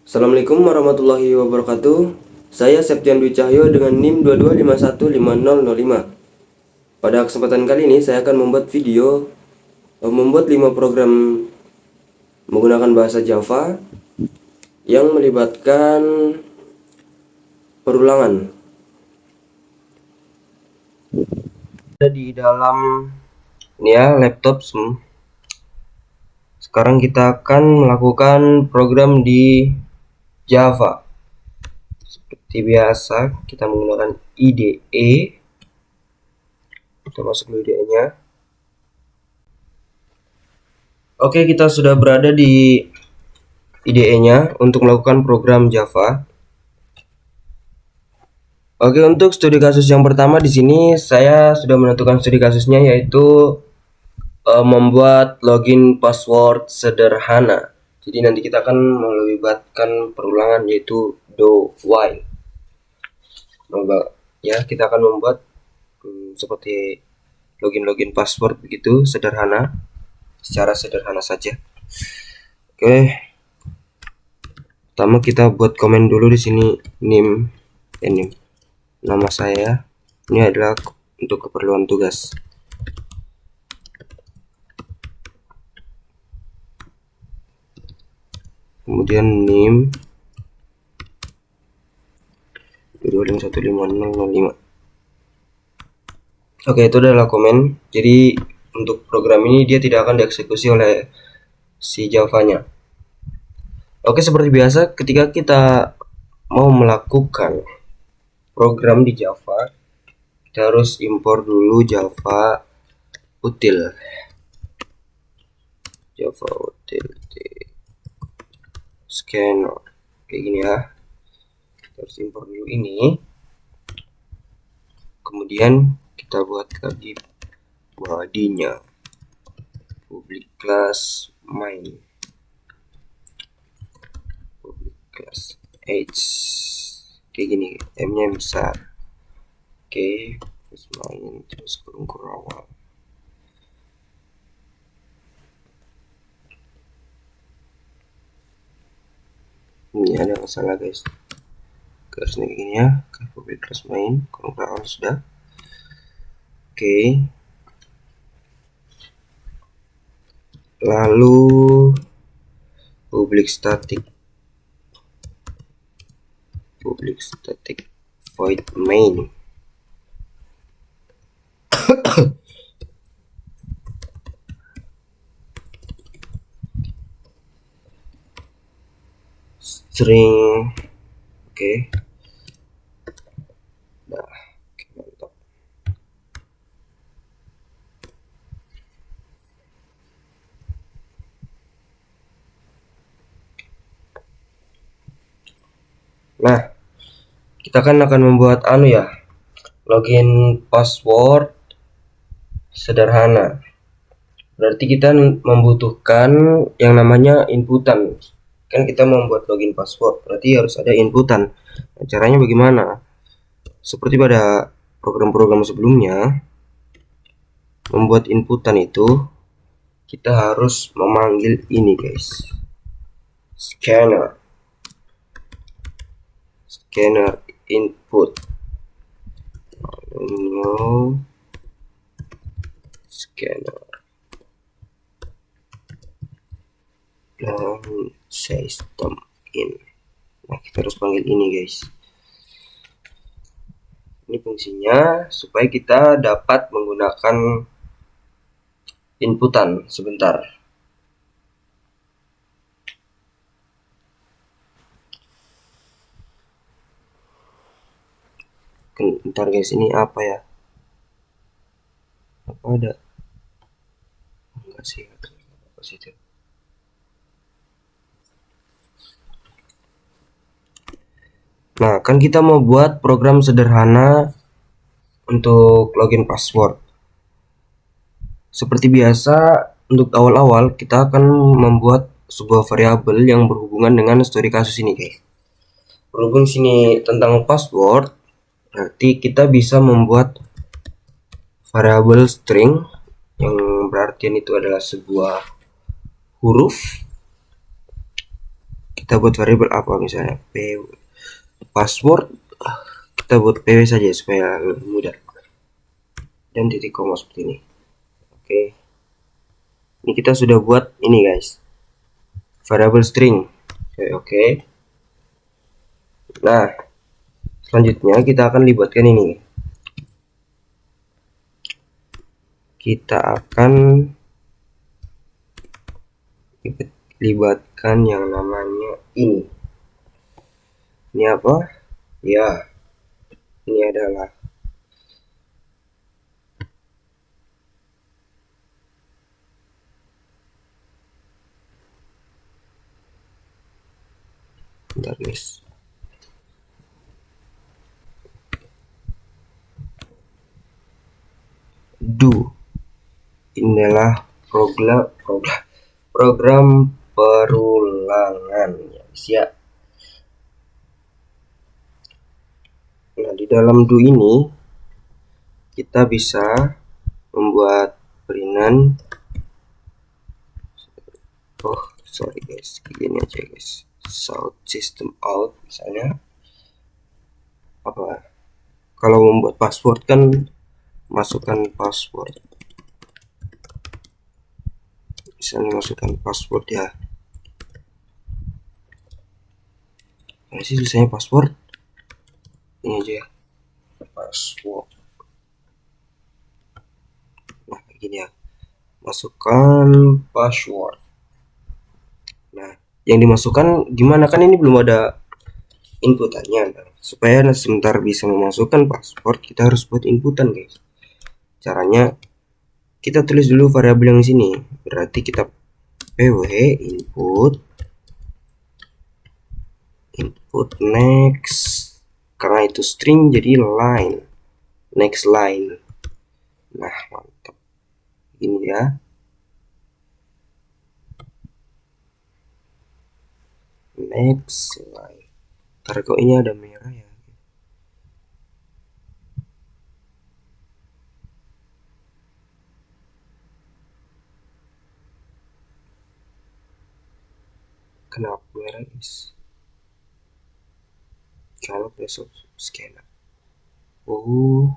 Assalamualaikum warahmatullahi wabarakatuh. Saya Septian Dwi Cahyo dengan NIM 22515005. Pada kesempatan kali ini saya akan membuat video membuat 5 program menggunakan bahasa Java yang melibatkan perulangan. Ada di dalam ini ya laptop. Sekarang kita akan melakukan program di Java. Seperti biasa, kita menggunakan IDE. Kita masuk dulu IDE-nya. Oke, kita sudah berada di IDE-nya untuk melakukan program Java. Oke, untuk studi kasus yang pertama di sini saya sudah menentukan studi kasusnya, yaitu membuat login password sederhana. Jadi nanti kita akan melibatkan perulangan, yaitu do while. Ya, kita akan membuat seperti login password begitu, sederhana, secara sederhana saja. Oke, pertama kita buat komen dulu di sini nim nama saya. Ini adalah untuk keperluan tugas. Kemudian NIM 22515005. Oke, itu adalah komen. Jadi untuk program ini dia tidak akan dieksekusi oleh si Java-nya. Oke, seperti biasa ketika kita mau melakukan program di Java, kita harus impor dulu Java util. Scanner kayak gini ya. Kita harus impor dulu ini. Kemudian kita buat lagi bodinya public class main, public class h kayak gini, m-nya besar. Oke, terus main, terus kurung awal. Ini ada masalah guys, harusnya kayak gini ya. Public class main, kurung awal sudah. Oke, lalu public static void main. String. Oke. Nah, mantap. Nah, kita kan akan membuat login password sederhana. Berarti kita membutuhkan yang namanya inputan. Kan kita membuat login password, berarti harus ada inputan. Nah, caranya bagaimana? Seperti pada program-program sebelumnya, membuat inputan itu kita harus memanggil ini guys, scanner input. Scanner dan system in. Nah, kita harus panggil ini guys. Ini fungsinya supaya kita dapat menggunakan inputan. Sebentar. Bentar guys, ini apa ya? Apa ada? Enggak sih, apa sih itu? Nah, kan kita mau buat program sederhana untuk login password. Seperti biasa, untuk awal-awal kita akan membuat sebuah variabel yang berhubungan dengan studi kasus ini guys. Berhubung sini tentang password, berarti kita bisa membuat variabel string yang berarti itu adalah sebuah huruf. kita buat variabel apa, misalnya password, kita buat pw saja supaya lebih mudah, dan titik koma seperti ini. Oke, ini kita sudah buat ini guys, variabel string. Oke. Nah, selanjutnya kita akan libatkan ini. Kita akan libatkan yang namanya ini. Ini apa? Ya, ini adalah bentar guys. Do. Inilah program perulangan ya. Nah, di dalam do ini kita bisa membuat perinan. Sorry guys, gini aja guys. Sound system out misalnya. Apa? Kalau membuat password kan masukkan password. Misalnya masukkan password ya. Nah, sih tulisannya password. Ini aja ya. Password. Nah, kayak gini ya. Masukkan password. Nah, yang dimasukkan gimana, kan ini belum ada inputannya. Nah, supaya sebentar bisa memasukkan password, kita harus buat inputan guys. Caranya kita tulis dulu variabel yang sini. Berarti kita pw input next, karena itu string jadi line, next line. Nah, mantap. Ini ya. Next line. Ntar kok ini ada merah ya. Kenapa merah guys? Kalau besok scanner. Oh,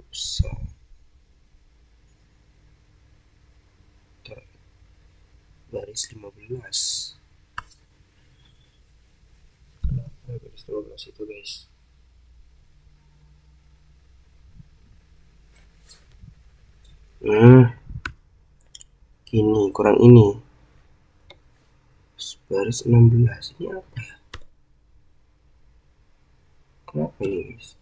bisa. Baris 15. Kenapa baris 15 itu guys? Ini kurang ini. Baris 16 ini apa ya? Kenapa ini guys?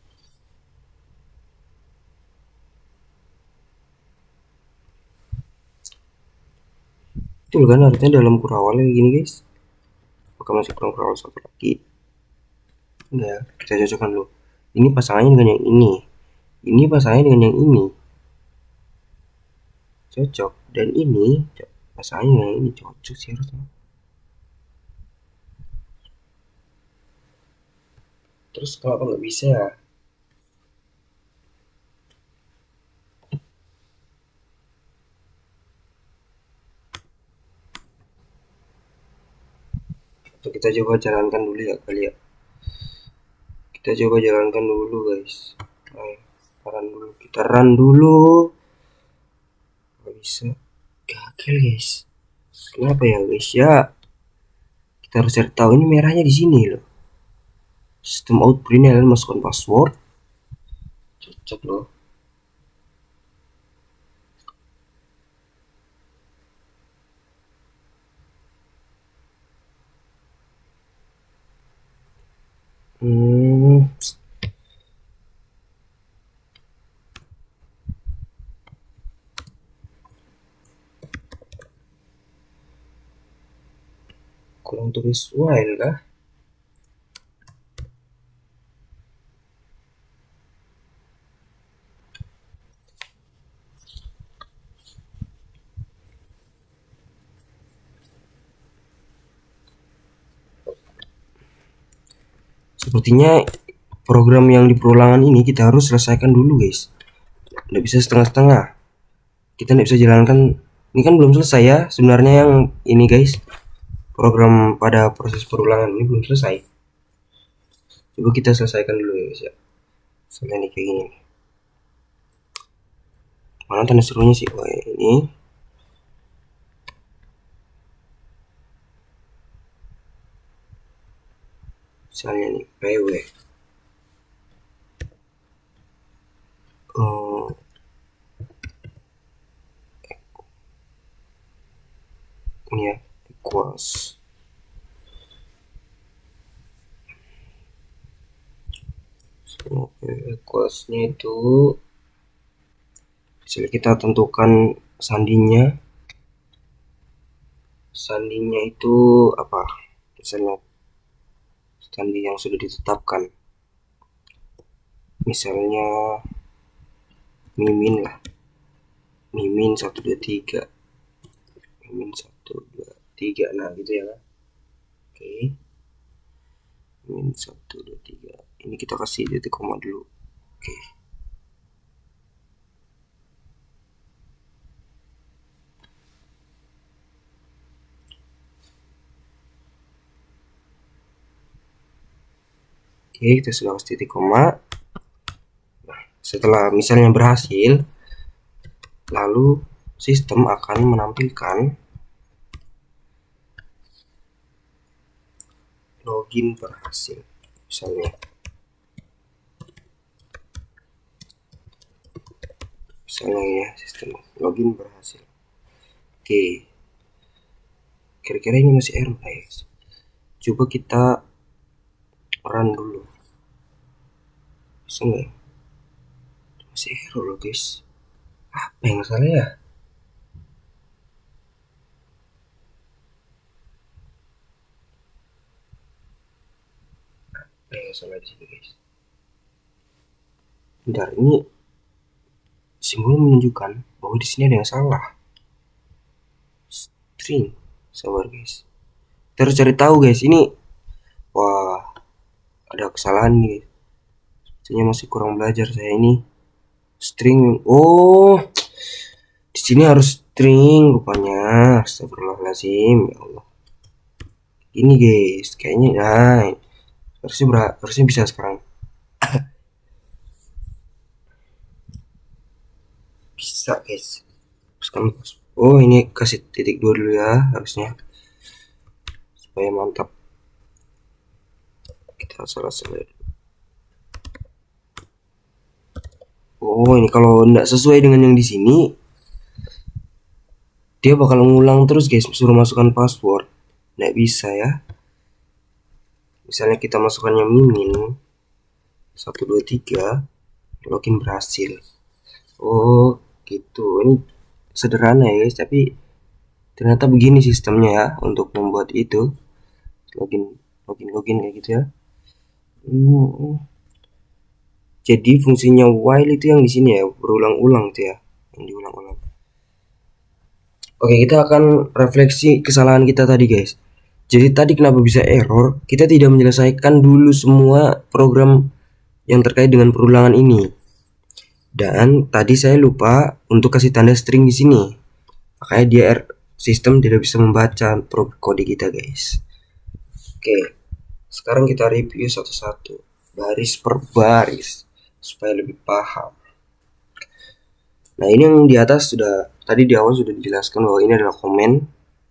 Itu kan artinya dalam kurawal kayak gini guys. Apakah masih kurang kurawal satu lagi? Enggak, kita cocokkan dulu. Ini pasangannya dengan yang ini. Ini pasangannya dengan yang ini. Cocok. Dan ini pasangannya dengan yang ini cocok sih harusnya. Terus kenapa nggak bisa ya? Atau kita coba jalankan dulu ya kali ya. Kita coba jalankan dulu guys. Ayo, kita run dulu. Gak bisa. Gagal guys. Kenapa ya guys ya? Kita harus cari tahu, ini merahnya di sini loh. System out print, masukkan password. Cocok loh. Kurang tulis while kah? Sepertinya program yang di perulangan ini kita harus selesaikan dulu guys. Nggak bisa setengah-setengah. Kita nggak bisa jalankan Ini kan belum selesai ya sebenarnya yang ini guys. Program pada proses perulangan ini belum selesai. Coba kita selesaikan dulu ya guys ya. Soalnya ini kayak gini. Mana tanda serunya sih? Wah, ini. Misalnya nih PW. Ini ya equals. Equalsnya itu misalnya kita tentukan sandinya itu apa, misalnya sandi yang sudah ditetapkan, misalnya mimin lah, mimin 123, mimin 123, nah gitu ya kan. Oke, mimin 123 ini kita kasih titik koma dulu. Oke, kita sudah kasih titik koma. Nah, setelah misalnya berhasil, lalu sistem akan menampilkan login berhasil, misalnya ya, sistem login berhasil. Oke, kira-kira ini masih error guys. Coba kita run dulu, bisa nggak? Masih error loh guys. Apa yang salah ya? Apa yang salah di sini guys? Bentar, ini simbol menunjukkan bahwa di sini ada yang salah. String, sabar guys. Kita harus cari tahu guys. Ini, wah, ada kesalahan nih. Sepertinya masih kurang belajar saya ini. String, oh, di sini harus string rupanya. Astagfirullahaladzim, ya Allah. Ini guys, kayaknya, nah, harusnya bisa sekarang. Bisa guys. Oh, ini kasih titik 2 dulu ya harusnya, supaya mantap. Kita selesai. Oh, ini kalau enggak sesuai dengan yang di sini, dia bakal ngulang terus guys, suruh masukkan password. Nggak bisa ya. Misalnya kita masukkannya mimin 123, login berhasil. Oh, gitu. Ini sederhana ya guys, tapi ternyata begini sistemnya ya untuk membuat itu login kayak gitu ya. Jadi fungsinya while itu yang di sini ya, berulang-ulang tuh ya, yang diulang-ulang. Oke, kita akan refleksi kesalahan kita tadi guys. Jadi tadi kenapa bisa error? Kita tidak menyelesaikan dulu semua program yang terkait dengan perulangan ini. Dan tadi saya lupa untuk kasih tanda string di sini. Makanya dia sistem tidak bisa membaca kode kita guys. Oke, sekarang kita review satu-satu, baris per baris, supaya lebih paham. Nah, ini yang di atas tadi di awal sudah dijelaskan bahwa ini adalah komen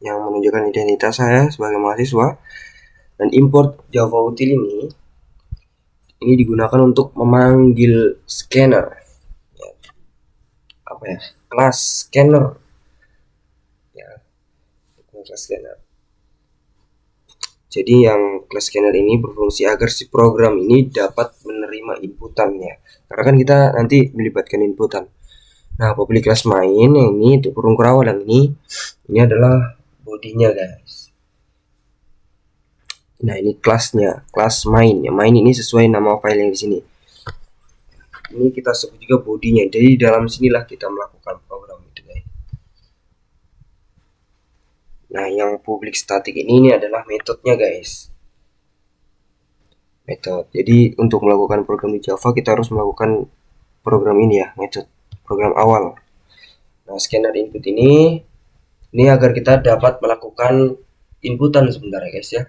yang menunjukkan identitas saya sebagai mahasiswa, dan import Java util ini digunakan untuk memanggil scanner, kelas scanner ya, kelas scanner. Jadi yang kelas scanner ini berfungsi agar si program ini dapat menerima inputannya, karena kan kita nanti melibatkan inputan. Nah, public class main yang ini untuk kurung kurawal, dan ini adalah bodinya guys. Nah, ini kelasnya, kelas main ya. Main ini sesuai nama file yang di sini. Ini kita sebut juga bodinya. Jadi dalam sinilah kita melakukan program itu guys. Nah, yang public static ini adalah metodenya guys. Metode. Jadi untuk melakukan program di Java kita harus melakukan program ini ya, metode program awal. Nah, scanner input ini Ini agar kita dapat melakukan inputan sebenarnya guys ya.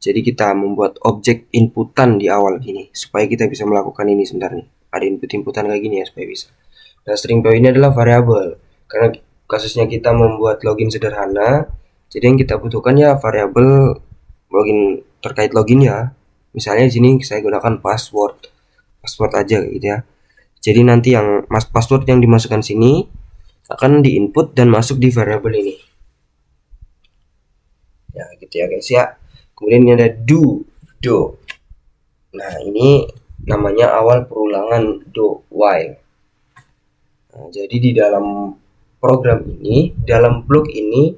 Jadi kita membuat objek inputan di awal gini supaya kita bisa melakukan ini sebenarnya. Ada inputan kayak gini ya supaya bisa. Nah, string point ini adalah variabel. Karena kasusnya kita membuat login sederhana, jadi yang kita butuhkan ya variabel login terkait login ya. Misalnya di sini saya gunakan password aja gitu ya. Jadi nanti yang password yang dimasukkan sini akan diinput dan masuk di variabel ini. Ya, gitu ya guys ya. Kemudian ini ada do. Nah, ini namanya awal perulangan do while. Nah, jadi di dalam program ini, dalam blok ini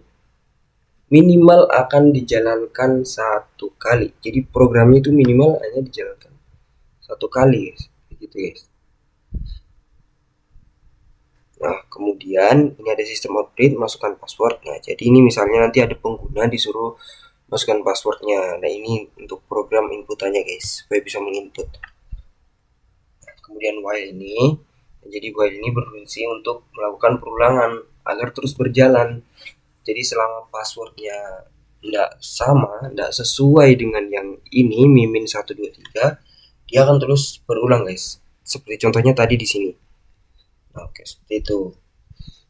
minimal akan dijalankan satu kali. Jadi programnya itu minimal hanya dijalankan satu kali, guys. Begitu, guys. Nah, kemudian ini ada sistem output, masukkan password. Nah, jadi ini misalnya nanti ada pengguna disuruh masukkan passwordnya. Nah, ini untuk program inputannya, guys, supaya bisa menginput. Kemudian while ini, jadi while ini berfungsi untuk melakukan perulangan agar terus berjalan. Jadi selama passwordnya tidak sama, tidak sesuai dengan yang ini mimin 123, dia akan terus berulang guys. Seperti contohnya tadi di sini. Nah, oke, seperti itu.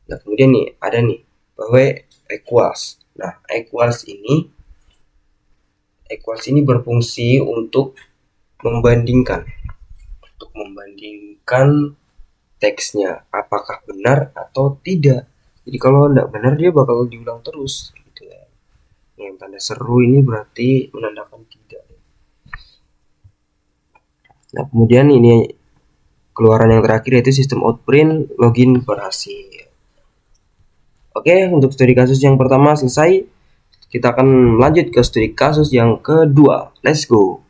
Nah, kemudian nih ada nih bahwa equals. Nah, equals ini berfungsi untuk membandingkan teksnya apakah benar atau tidak. Jadi kalau tidak benar dia bakal diulang terus gitu ya. Yang tanda seru ini berarti menandakan tidak. Nah, kemudian ini keluaran yang terakhir yaitu sistem outprint login berhasil. Oke, untuk studi kasus yang pertama selesai. Kita akan lanjut ke studi kasus yang kedua. Let's go.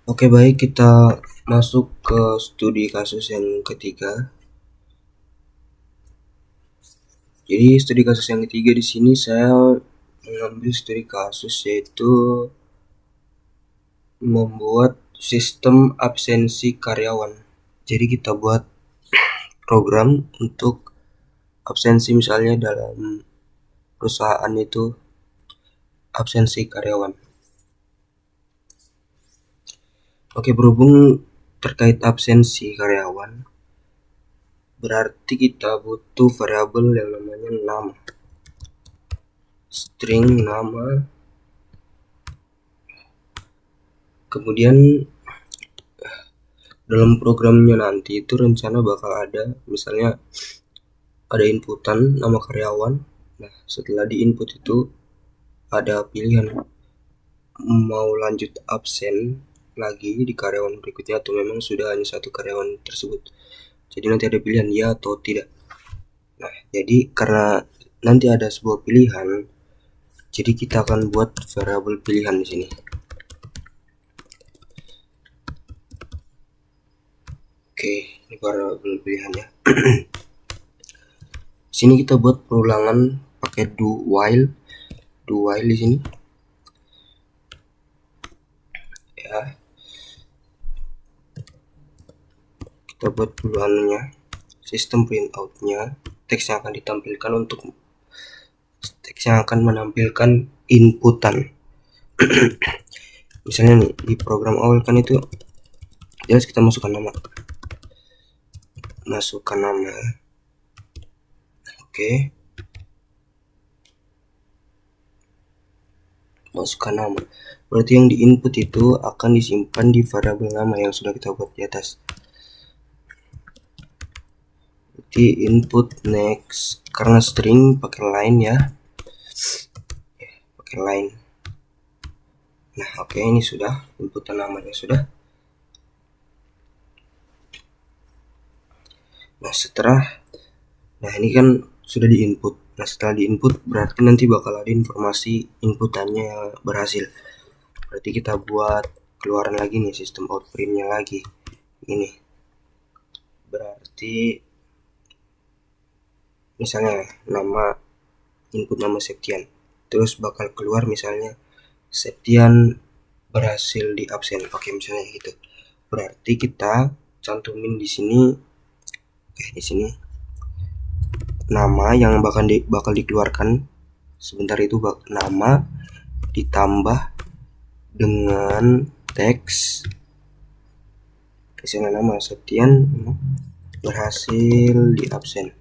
Oke, baik, kita masuk ke studi kasus yang ketiga. Jadi studi kasus yang ketiga di sini saya mengambil studi kasus yaitu membuat sistem absensi karyawan. Jadi kita buat program untuk absensi, misalnya dalam perusahaan itu absensi karyawan. Oke, berhubung terkait absensi karyawan, berarti kita butuh variabel yang namanya nama, string nama. Kemudian dalam programnya nanti itu rencana bakal ada, misalnya ada inputan nama karyawan. Nah, setelah di input itu ada pilihan mau lanjut absen lagi di karyawan berikutnya atau memang sudah hanya satu karyawan tersebut. Jadi nanti ada pilihan ya atau tidak. Nah, jadi karena nanti ada sebuah pilihan, jadi kita akan buat variabel pilihan di sini. Oke, ini variabel pilihannya. Sini kita buat perulangan pakai do while di sini. Ya. Kita buat perulangannya, sistem printoutnya, teks yang akan ditampilkan untuk teks yang akan menampilkan inputan. Misalnya nih di program awal kan itu jelas kita masukkan nama. Oke, masukkan nama. Berarti yang di input itu akan disimpan di variabel nama yang sudah kita buat di atas. Berarti input next, karena string pakai line ya, pakai line. Nah, oke, ini sudah inputan namanya sudah. Nah, ini kan sudah di input. Nah, setelah di input berarti nanti bakal ada informasi inputannya yang berhasil. Berarti kita buat keluaran lagi nih, sistem out printnya lagi ini. Berarti misalnya nama input nama Septian, terus bakal keluar misalnya Septian berhasil di absen. Oke, misalnya gitu. Berarti kita cantumin di sini, di sini nama yang bakal dikeluarkan sebentar itu nama ditambah dengan teks, misalnya nama Septian berhasil di absen,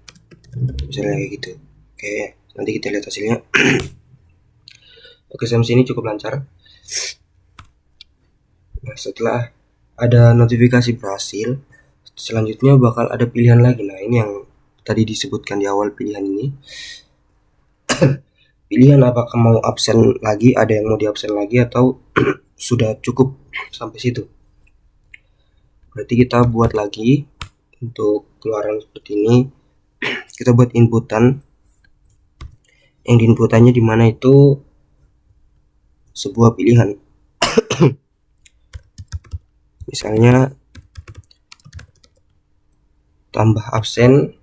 misalnya kayak gitu. Oke, nanti kita lihat hasilnya. Oke, sampai sini cukup lancar. Nah, setelah ada notifikasi berhasil, selanjutnya bakal ada pilihan lagi. Nah, ini yang tadi disebutkan di awal pilihan ini. Pilihan apakah mau absen lagi, ada yang mau diabsen lagi atau sudah cukup sampai situ. Berarti kita buat lagi untuk keluaran seperti ini. Kita buat inputan, yang di inputannya dimana itu sebuah pilihan. Misalnya tambah absen,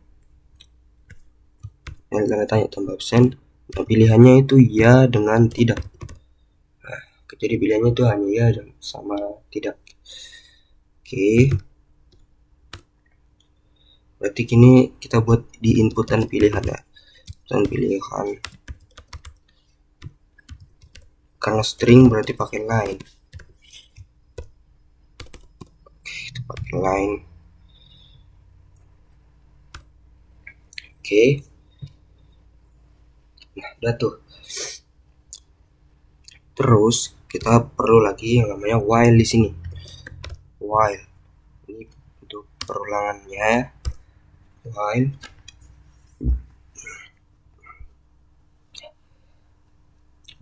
yang tanda tanya tambah absen. Nah, pilihannya itu ya dengan tidak. Nah, jadi pilihannya itu hanya ya dan sama tidak. Oke, berarti kini kita buat di inputan pilihan ya, dan pilihan karena string berarti pakai line. Oke, itu pakai line. Oke, nah udah tuh. Terus kita perlu lagi yang namanya while di sini. While ini untuk perulangannya, while.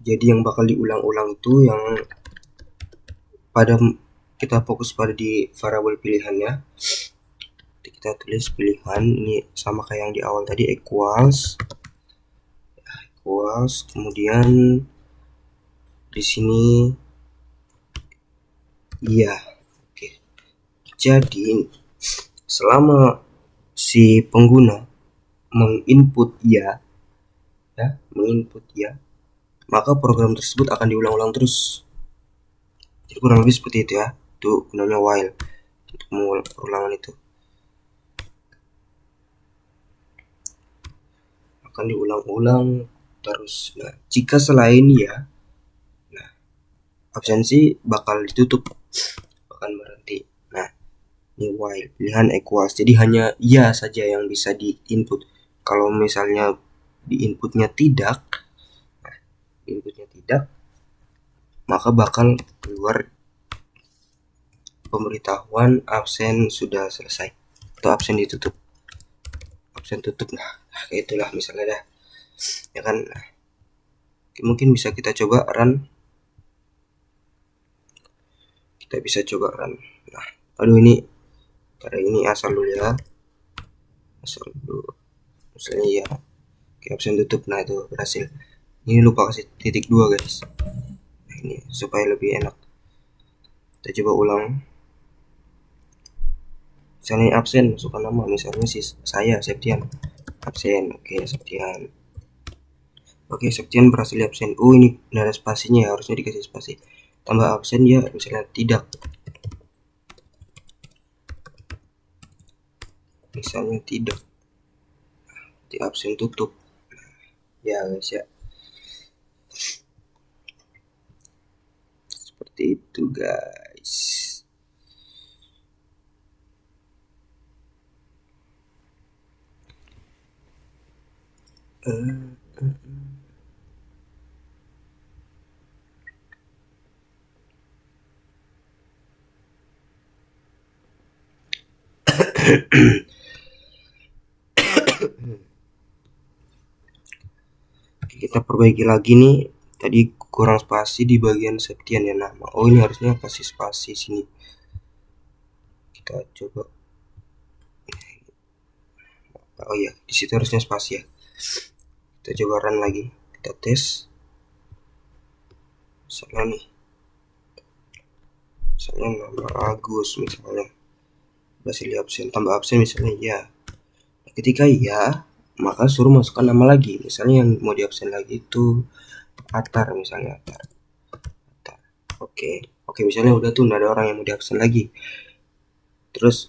Jadi yang bakal diulang-ulang itu yang pada kita fokus pada di variabel pilihannya. Kita tulis pilihan ini sama kayak yang di awal tadi, equals, kemudian di sini iya, Jadi selama si pengguna menginput ya, maka program tersebut akan diulang-ulang terus. Jadi kurang lebih seperti itu ya. Itu gunanya while, untuk mengulang perulangan itu akan diulang-ulang terus. Nah, jika selain ya, absensi bakal ditutup, akan berhenti. Nah, ini while, pilihan equals, jadi hanya iya saja yang bisa diinput. Kalau misalnya diinputnya tidak, maka bakal keluar pemberitahuan absen sudah selesai atau absen ditutup, absen tutup. Nah kayak itulah misalnya dah, ya kan. Nah, mungkin bisa kita coba run, Nah aduh, ini karena ini asal dulu ya, misalnya ya kayak absen tutup. Nah itu berhasil. Ini lupa kasih titik 2 guys. Nah, ini supaya lebih enak. Kita coba ulang. Misalnya absen, masukkan nama, misalnya saya Septian, absen. Oke, Septian. Oke, Septian berhasil absen. Oh, ini tidak ada spasinya, harusnya dikasih spasi. Tambah absen ya, misalnya tidak, di absen tutup ya guys ya. Seperti itu guys. Kita perbaiki lagi nih, tadi kurang spasi di bagian Septian ya nama. Oh, ini harusnya kasih spasi sini. Kita coba. Oh iya, di situ harusnya spasi ya. Kita coba run lagi, kita tes. Misalnya nama Agus misalnya, berhasil absen, tambah absen misalnya ya. Ketika iya, maka suruh masukkan nama lagi. Misalnya yang mau diabsen lagi itu Atar misalnya, Atar. Oke, misalnya udah tuh, nggak ada orang yang mau diabsen lagi. Terus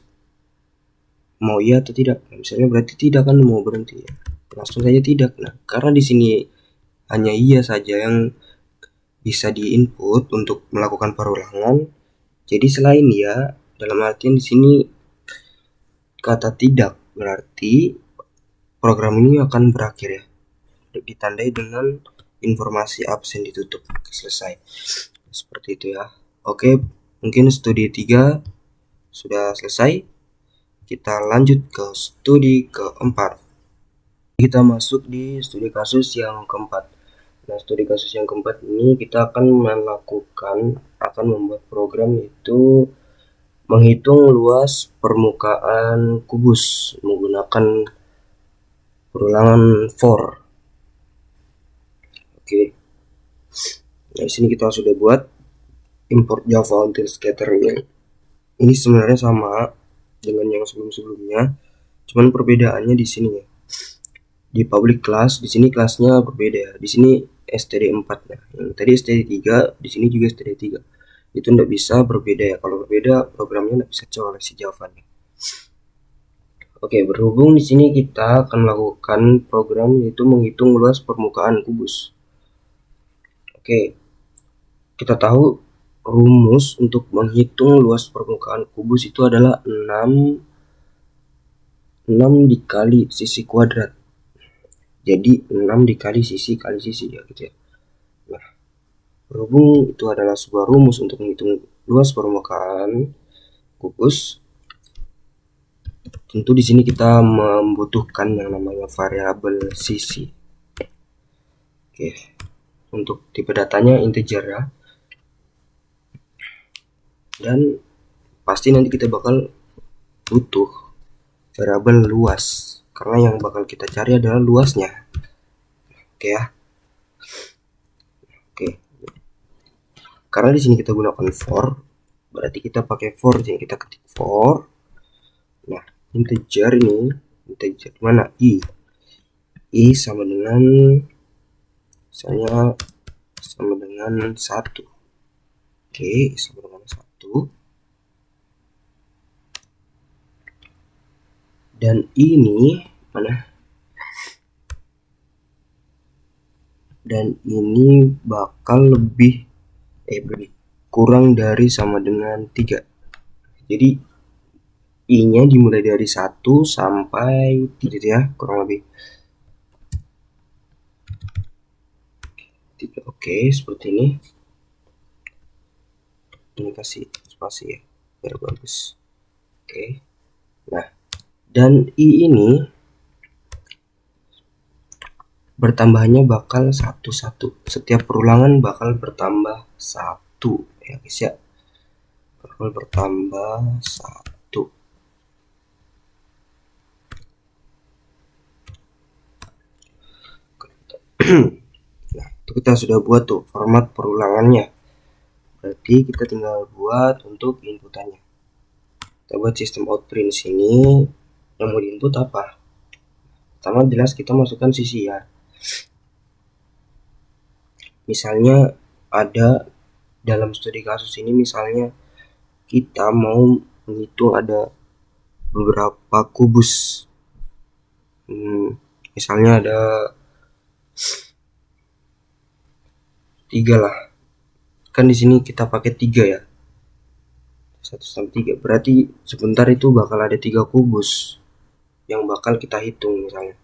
mau iya atau tidak? Nah, misalnya berarti tidak kan, mau berhenti ya. Langsung saja tidak. Nah, karena di sini hanya iya saja yang bisa diinput untuk melakukan perulangan. Jadi selain ya, dalam artian di sini kata tidak, berarti program ini akan berakhir ya, ditandai dengan informasi absen ditutup, selesai. Seperti itu ya. Oke, mungkin studi 3 sudah selesai. Kita lanjut ke studi keempat. Kita masuk di studi kasus yang keempat. Nah, studi kasus yang keempat ini kita akan membuat program, yaitu menghitung luas permukaan kubus menggunakan perulangan for. Oke. Nah, di sini kita sudah buat import Java until scatter-nya. Ini sebenarnya sama dengan yang sebelum-sebelumnya, cuman perbedaannya di sini ya. Di public class, di sini kelasnya berbeda ya. Di sini std4 ya. Yang tadi std3, di sini juga std3. Itu tidak bisa berbeda ya. Kalau berbeda, programnya tidak bisa oleh si Java nya. Oke, berhubung di sini kita akan melakukan program yaitu menghitung luas permukaan kubus. Oke, kita tahu rumus untuk menghitung luas permukaan kubus itu adalah 6 dikali sisi kuadrat. Jadi 6 dikali sisi kali sisi ya gitu ya. Nah, berhubung itu adalah sebuah rumus untuk menghitung luas permukaan kubus, tentu di sini kita membutuhkan yang namanya variabel sisi. Oke, untuk tipe datanya integer ya. Dan pasti nanti kita bakal butuh variabel luas, karena yang bakal kita cari adalah luasnya. Oke ya. Oke. Karena di sini kita gunakan for, berarti kita pakai for. Jadi kita ketik for. Nah, integer ini, integer mana? I sama dengan, misalnya sama dengan 1. Oke, sama dengan 1. Dan ini mana? Dan ini bakal lebih kurang dari sama dengan 3. Jadi I-nya dimulai dari 1 sampai 3 ya, kurang lebih 3. Oke, seperti ini. Ini kasih spasi ya, biar bagus. Oke. Nah, dan I ini bertambahnya bakal 1. Setiap perulangan bakal bertambah 1 ya guys ya. Bakal bertambah 1. Nah, itu kita sudah buat tuh format perulangannya. Berarti kita tinggal buat untuk inputannya. Kita buat sistem out print sini. Yang mau diinput apa? Pertama jelas kita masukkan sisi ya. Misalnya ada dalam studi kasus ini, misalnya kita mau menghitung ada beberapa kubus. Misalnya ada 3 lah. Kan di sini kita pakai 3 ya. 1 sampai 3. Berarti sebentar itu bakal ada 3 kubus yang bakal kita hitung misalnya.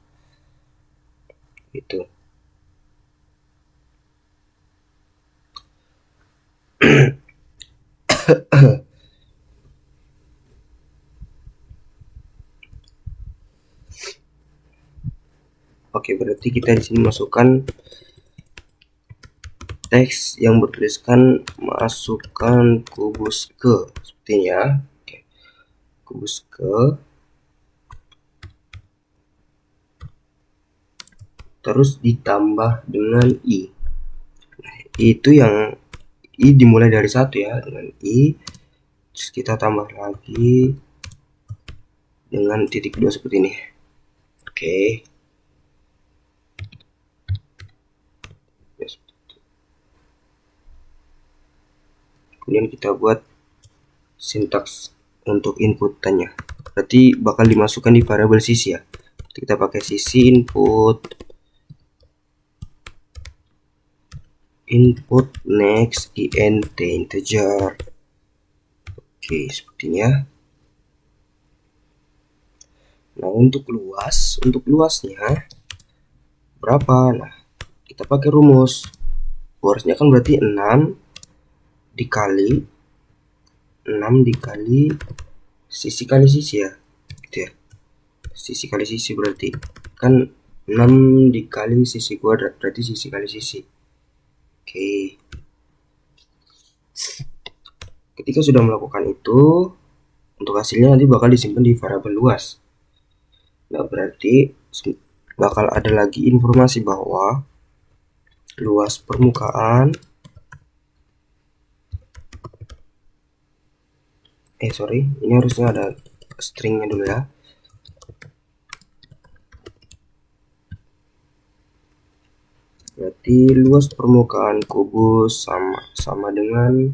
Itu. Oke, berarti kita di sini masukkan teks yang bertuliskan masukkan kubus ke, seperti ini ya. Oke. Kubus ke, terus ditambah dengan I. Nah, itu yang I dimulai dari 1 ya, dengan I. Terus kita tambah lagi dengan titik 2 seperti ini. Oke. Kemudian kita buat sintaks untuk inputannya. Berarti bakal dimasukkan di variabel sisi ya. Kita pakai sisi input next int integer. Oke, seperti ini ya. Nah, untuk luasnya berapa? Nah, kita pakai rumus. Luasnya kan berarti 6 dikali sisi kali sisi ya, gitu ya. Sisi kali sisi berarti kan 6 dikali sisi kuadrat, berarti sisi kali sisi. Oke. Ketika sudah melakukan itu, untuk hasilnya nanti bakal disimpan di variabel luas. Nah, berarti bakal ada lagi informasi bahwa luas permukaan ini harusnya ada stringnya dulu ya. Berarti luas permukaan kubus sama dengan,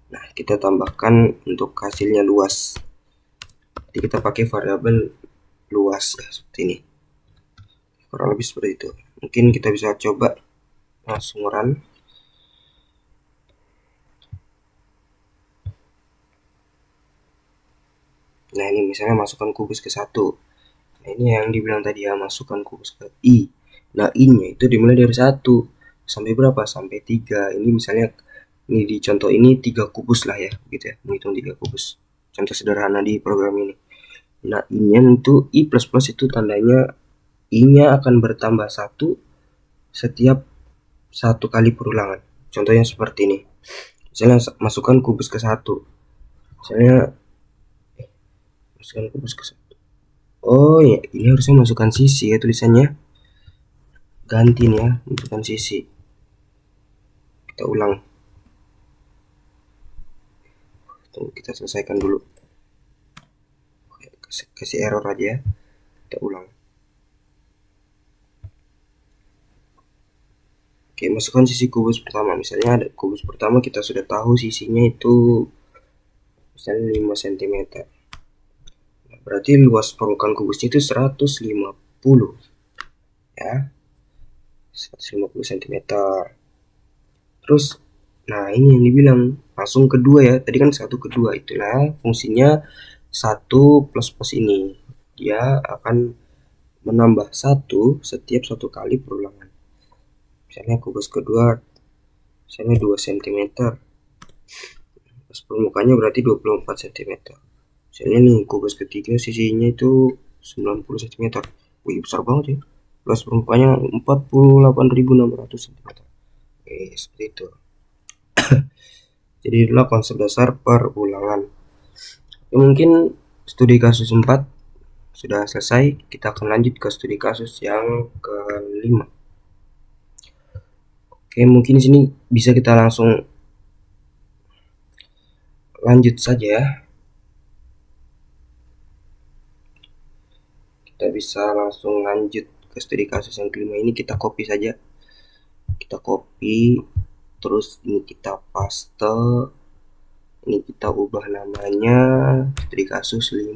nah kita tambahkan untuk hasilnya luas. Jadi kita pakai variabel luas ya, seperti ini. Kurang lebih seperti itu. Mungkin kita bisa coba langsung run. Nah, ini misalnya masukkan kubus ke 1. Nah, ini yang dibilang tadi ya, masukkan kubus ke I. Nah, I-nya itu dimulai dari 1 sampai berapa? Sampai 3. Ini misalnya ini di contoh ini 3 kubus lah ya, gitu ya. Menghitung 3 kubus. Contoh sederhana di program ini. Nah, I-nya itu I++ itu tandanya I-nya akan bertambah 1 setiap 1 kali perulangan. Contohnya seperti ini. Misalnya masukkan kubus ke 1. Misalnya masukkan kubus ke 1. Oh ya, ini harusnya masukkan sisi ya tulisannya. Ganti nih ya, masukkan sisi. Kita ulang. Kita selesaikan dulu, kasih error aja ya, kita ulang. Oke, masukkan sisi kubus pertama. Misalnya ada kubus pertama, kita sudah tahu sisinya itu misalnya 5 cm. Nah, berarti luas permukaan kubusnya itu 150 ya, 150 cm. Terus nah ini yang dibilang langsung kedua ya, tadi kan 1 kedua, itulah fungsinya 1 plus ini, dia akan menambah 1 setiap 1 kali perulangan. Misalnya kubus kedua misalnya 2 cm, permukaannya berarti 24 cm. Misalnya nih kubus ketiga sisinya itu 90 cm. Wih, besar banget ya. Luas permukaannya 48.600 cm. Oke, seperti itu. Jadi itulah konsep dasar perulangan. Ya, mungkin studi kasus 4 sudah selesai. Kita akan lanjut ke studi kasus yang kelima. Oke, mungkin di sini bisa kita langsung lanjut saja ya. Kita bisa langsung lanjut ke studi kasus yang kelima ini. Kita copy saja. Kita copy, terus ini kita paste, ini kita ubah namanya studi kasus 5.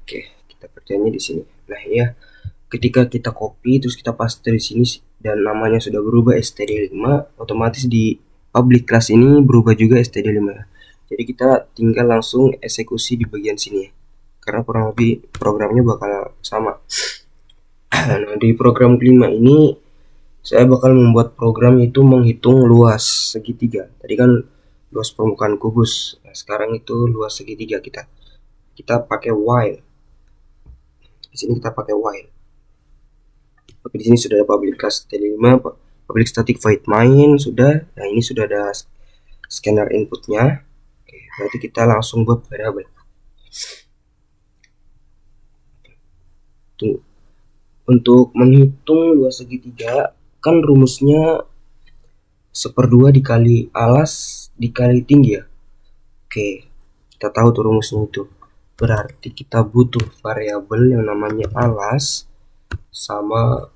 Oke, kita kerjanya di sini. Nah ya, ketika kita copy terus kita paste di sini dan namanya sudah berubah std5, otomatis di public class ini berubah juga std5 ya. Jadi kita tinggal langsung eksekusi di bagian sini ya, karena kurang lebih programnya bakal sama. Nah, di program kelima ini saya bakal membuat program itu menghitung luas segitiga. Tadi kan luas permukaan kubus. Nah, sekarang itu luas segitiga kita pakai while. Di sini kita pakai while. Oke, di sini sudah ada public class t5, public static void main sudah. Nah, ini sudah ada scanner inputnya. Oke, berarti kita langsung buat variabel. Tunggu. Untuk menghitung luas segitiga kan rumusnya 1/2 dikali alas dikali tinggi ya. Oke, kita tahu tuh rumusnya itu. Berarti kita butuh variabel yang namanya alas sama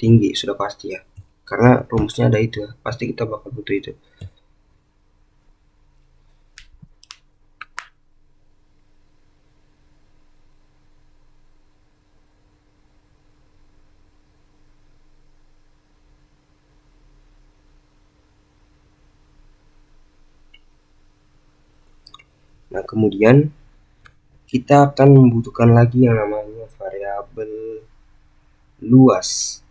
tinggi, sudah pasti ya. Karena rumusnya ada itu ya, pasti kita bakal butuh itu. Nah, kemudian kita akan membutuhkan lagi yang namanya variabel luas.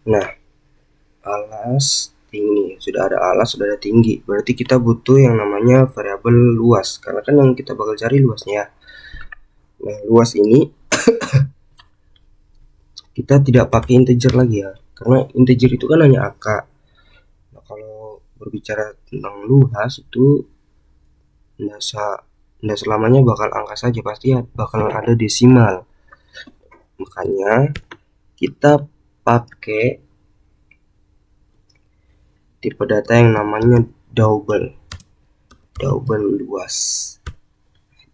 Nah, alas tinggi, sudah ada alas, sudah ada tinggi, berarti kita butuh yang namanya variabel luas, karena kan yang kita bakal cari luasnya. Nah, luas ini kita tidak pakai integer lagi ya, karena integer itu kan hanya angka. Nah, kalau berbicara tentang luas itu tidak selamanya bakal angka saja, pasti ya bakal ada desimal. Makanya kita pakai tipe data yang namanya double luas.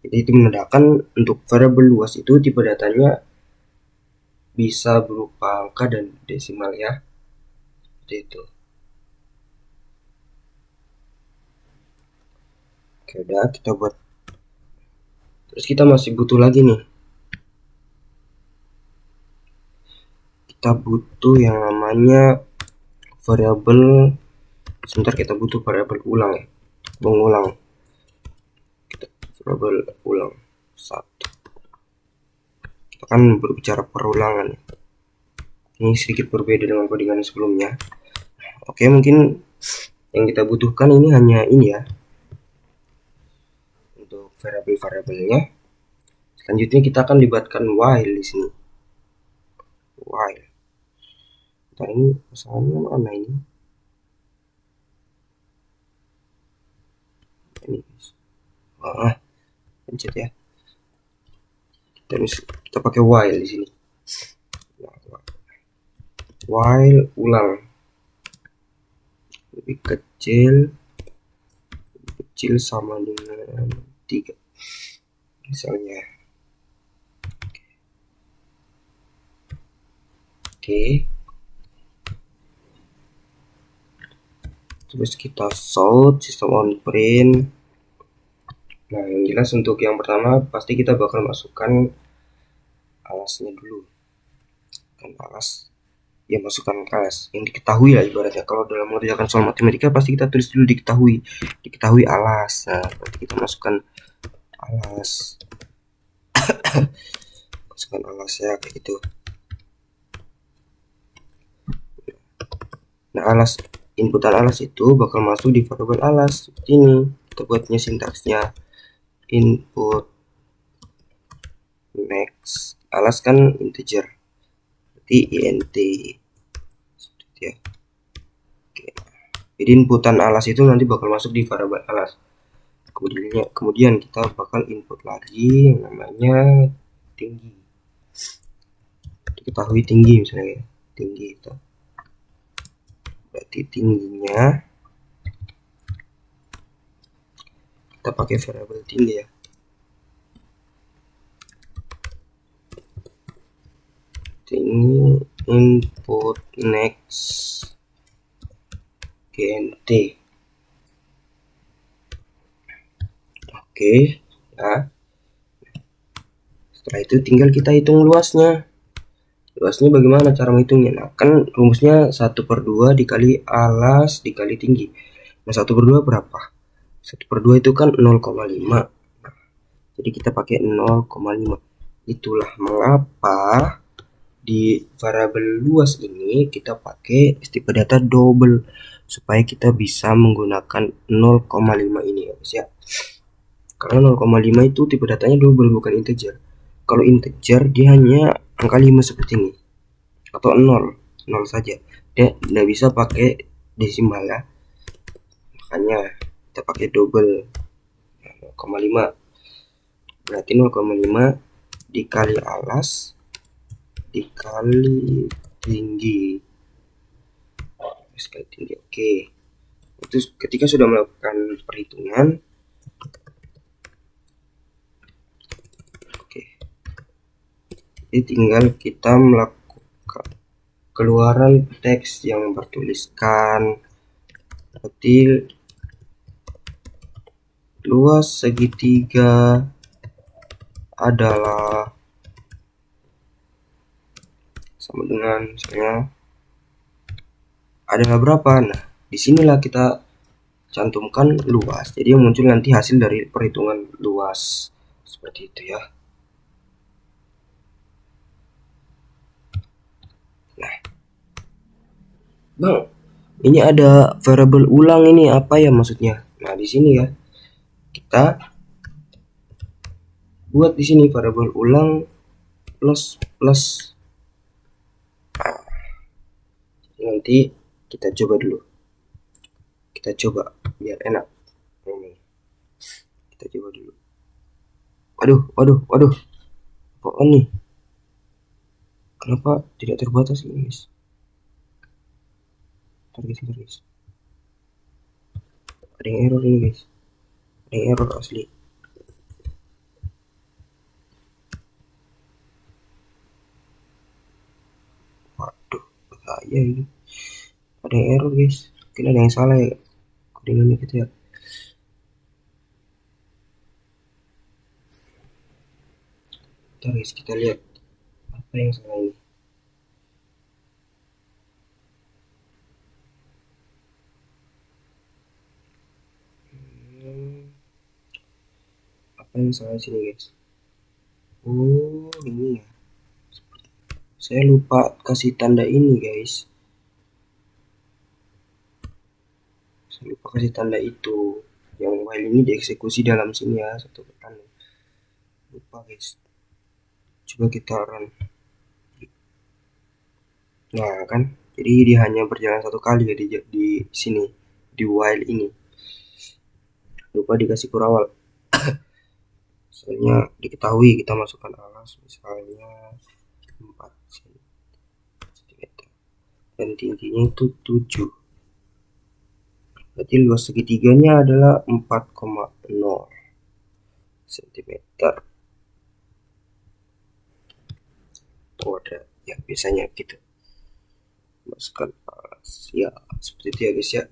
Jadi itu menandakan untuk variabel luas itu tipe datanya bisa berupa angka dan desimal ya, seperti itu. Oke, udah kita buat. Terus kita masih butuh lagi nih, kita butuh yang namanya variabel, sebentar, kita butuh variabel ulang ya, mengulang. Kita variabel ulang 1. Kita kan berbicara perulangan ya. Ini sedikit berbeda dengan codingan sebelumnya. Oke, mungkin yang kita butuhkan ini hanya ini ya untuk variabel-variabelnya. Selanjutnya kita akan libatkan while di sini. While Nah, ini masalahnya mana ini? Ini guys. Pencet ya. Kita pakai while di sini. While ulang lebih kecil sama dengan 3 misalnya. Oke. Terus kita sort system on print. Nah, yang jelas untuk yang pertama pasti kita bakal masukkan alasnya dulu. Kan alas, ya masukkan alas yang diketahui lah ibaratnya. Kalau dalam mengerjakan soal matematika pasti kita tulis dulu diketahui alas. Nah, berarti kita masukkan alas. Masukkan alas ya, kayak gitu. Nah, inputan alas itu bakal masuk di variabel alas seperti ini. Kita buatnya sintaksnya input next, alas kan integer, berarti int ya. Oke. Jadi inputan alas itu nanti bakal masuk di variabel alas. Kemudian kita bakal input lagi yang namanya tinggi. Diketahui tinggi misalnya, tinggi itu. Berarti tingginya kita pakai variabel tinggi ya. Tinggi input next gt. Oke ya. Setelah itu tinggal kita hitung luasnya. Luasnya bagaimana cara menghitungnya? Nah, kan rumusnya 1/2 dikali alas dikali tinggi. Nah, 1/2 berapa? 1/2 itu kan 0,5. Nah, jadi kita pakai 0,5. Itulah mengapa di variabel luas ini kita pakai tipe data double supaya kita bisa menggunakan 0,5 ini ya. Karena 0,5 itu tipe datanya double bukan integer. Kalau integer dia hanya angka 5 seperti ini atau 0 saja, dia tidak bisa pakai desimal ya, makanya kita pakai double 0,5. berarti 0,5 dikali alas dikali tinggi sekali tinggi. Oke, itu ketika sudah melakukan perhitungan. Jadi tinggal kita melakukan keluaran teks yang bertuliskan berarti luas segitiga adalah sama dengan misalnya adalah berapa. Nah, disinilah kita cantumkan luas, jadi yang muncul nanti hasil dari perhitungan luas seperti itu ya. Nah, Bang, ini ada variabel ulang, ini apa ya maksudnya? Nah, di sini ya kita buat di sini variabel ulang plus. Nah, nanti kita coba dulu. Kita coba biar enak. Kita coba dulu. Waduh. Apaan nih? Kenapa tidak terbatas ini, guys? Bentar guys. Ada yang error ini, guys. Ada yang error asli. Waduh, bahaya ini. Ada yang error, guys. Mungkin ada yang salah ya codingannya gitu ya. Bentar guys, kita lihat apa yang salah ini. Apa yang salah sini, guys? Oh, ini ya. Saya lupa kasih tanda ini, guys. Saya lupa kasih tanda itu. Yang while ini dieksekusi dalam sini ya, satu tanda. Lupa, guys. Coba kita run. Nah, kan Jadi dia hanya berjalan satu kali ya di sini, di while ini. Lupa dikasih kurawal. Misalnya diketahui kita masukkan alas misalnya 4 cm dan tingginya itu 7, berarti luas segitiganya adalah 4,0 cm. Oh, ada ya, biasanya gitu masukkan alas ya, seperti itu ya guys ya.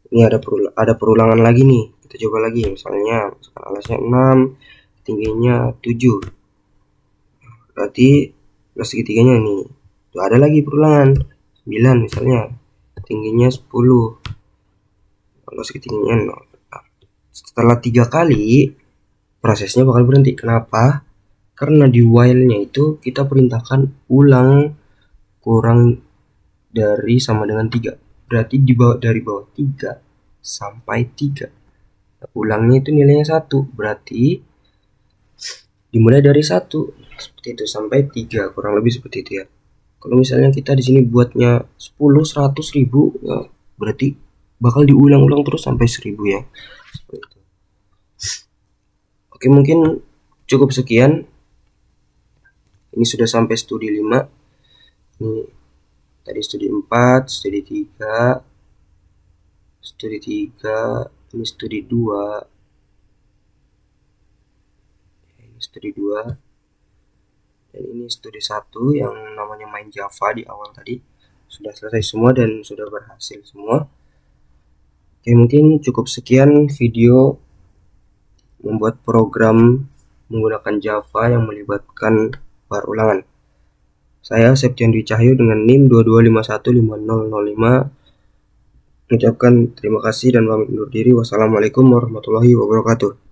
Ini ada perulangan lagi nih, kita coba lagi. Misalnya masukkan alasnya 6, tingginya 7, berarti luas segitiganya nih. Tuh, ada lagi perulangan 9 misalnya, tingginya 10, luas segitiganya 0. Nah, setelah 3 kali prosesnya bakal berhenti. Kenapa? Karena di while-nya itu kita perintahkan ulang kurang dari sama dengan 3. Berarti dari bawah 3 sampai 3. Nah, ulangnya itu nilainya 1. Berarti dimulai dari 1 seperti itu sampai 3, kurang lebih seperti itu ya. Kalau misalnya kita di sini buatnya 10, 100, 1000 ya, berarti bakal diulang-ulang terus sampai 1000 ya. Seperti itu. Oke, mungkin cukup sekian. Ini sudah sampai studi 5. Ini tadi studi 4, studi 3, studi 3, ini studi 2, ini studi 2, dan ini studi 1 yang namanya main Java di awal tadi. Sudah selesai semua dan sudah berhasil semua. Oke, mungkin cukup sekian video membuat program menggunakan Java yang melibatkan bar ulangan. Saya Septian Dwi Cahyo dengan NIM 22515005 mengucapkan terima kasih dan pamit undur diri. Wassalamualaikum warahmatullahi wabarakatuh.